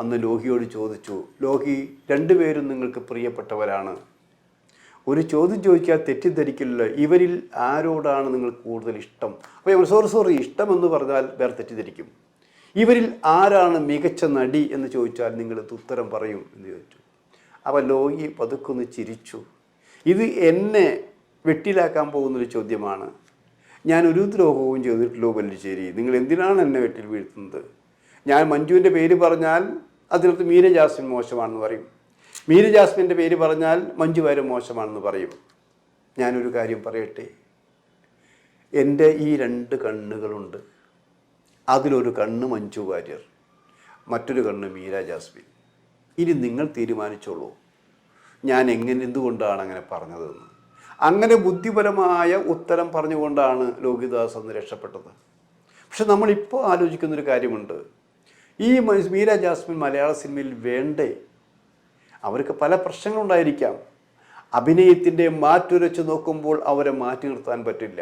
അന്ന് ലോഹിയോട് ചോദിച്ചു, ലോഹി, രണ്ടുപേരും നിങ്ങൾക്ക് പ്രിയപ്പെട്ടവരാണ്, ഒരു ചോദ്യം ചോദിച്ചാൽ തെറ്റിദ്ധരിക്കില്ലല്ലോ, ഇവരിൽ ആരോടാണ് നിങ്ങൾ കൂടുതൽ ഇഷ്ടം? അപ്പോൾ സോറി ഇഷ്ടമെന്ന് പറഞ്ഞാൽ വേറെ തെറ്റിദ്ധരിക്കും. ഇവരിൽ ആരാണ് മികച്ച നടി എന്ന് ചോദിച്ചാൽ നിങ്ങൾ ഉത്തരം പറയും എന്ന് ചോദിച്ചു. അപ്പോൾ ലോഹി പതുക്കൊന്ന് ചിരിച്ചു. ഇത് എന്നെ വെട്ടിലാക്കാൻ പോകുന്നൊരു ചോദ്യമാണ്. ഞാൻ ഒരു ദ്രോഹവും ചെയ്തിട്ടില്ലോ വല്ലിശ്ശേരി, നിങ്ങൾ എന്തിനാണ് എന്നെ വെട്ടിൽ വീഴ്ത്തുന്നത്? ഞാൻ മഞ്ജുവിൻ്റെ പേര് പറഞ്ഞാൽ അതിനകത്ത് മീര ജാസ്മിൻ മോശമാണെന്ന് പറയും, മീര ജാസ്മിൻ്റെ പേര് പറഞ്ഞാൽ മഞ്ജു വാര്യർ മോശമാണെന്ന് പറയും. ഞാനൊരു കാര്യം പറയട്ടെ, എൻ്റെ ഈ 2 കണ്ണുകളുണ്ട്. അതിലൊരു കണ്ണ് മഞ്ജു വാര്യർ, മറ്റൊരു കണ്ണ് മീര ജാസ്മിൻ. ഇനി നിങ്ങൾ തീരുമാനിച്ചോളൂ ഞാൻ എന്തുകൊണ്ടാണ് അങ്ങനെ പറഞ്ഞതെന്ന്. അങ്ങനെ ബുദ്ധിപരമായ ഉത്തരം പറഞ്ഞുകൊണ്ടാണ് ലോഹിതദാസ് അന്ന് രക്ഷപ്പെട്ടത്. പക്ഷെ നമ്മളിപ്പോൾ ആലോചിക്കുന്നൊരു കാര്യമുണ്ട്, ഈ മീര ജാസ്മിൻ മലയാള സിനിമയിൽ വേണ്ടേ? അവർക്ക് പല പ്രശ്നങ്ങളുണ്ടായിരിക്കാം. അഭിനയത്തിൻ്റെ മാറ്റുരച്ച് നോക്കുമ്പോൾ അവരെ മാറ്റി നിർത്താൻ പറ്റില്ല.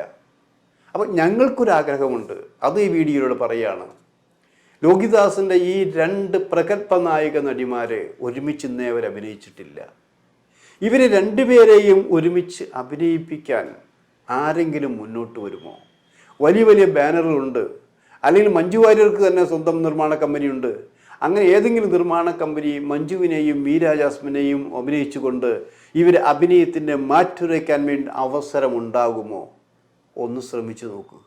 അപ്പം ഞങ്ങൾക്കൊരാഗ്രഹമുണ്ട്, അത് ഈ വീഡിയോയിലൂടെ പറയുകയാണ്. ലോഹിതദാസിൻ്റെ ഈ 2 പ്രഗത്ഭ നായിക നടിമാരെ ഒരുമിച്ച് ഇന്നേ അവർ അഭിനയിച്ചിട്ടില്ല. ഇവരെ 2 പേരെയും ഒരുമിച്ച് അഭിനയിപ്പിക്കാൻ ആരെങ്കിലും മുന്നോട്ട് വരുമോ? വലിയ ബാനറുകളുണ്ട്, അല്ലെങ്കിൽ മഞ്ജു വാര്യർക്ക് തന്നെ സ്വന്തം നിർമ്മാണ കമ്പനിയുണ്ട്. അങ്ങനെ ഏതെങ്കിലും നിർമ്മാണ കമ്പനി മഞ്ജുവിനെയും മീര ജാസ്മിനെയും അഭിനയിച്ചുകൊണ്ട് ഇവർ അഭിനയത്തിൻ്റെ മാറ്റുരയ്ക്കാൻ വേണ്ടി അവസരമുണ്ടാകുമോ? ഒന്ന് ശ്രമിച്ചു നോക്കൂ.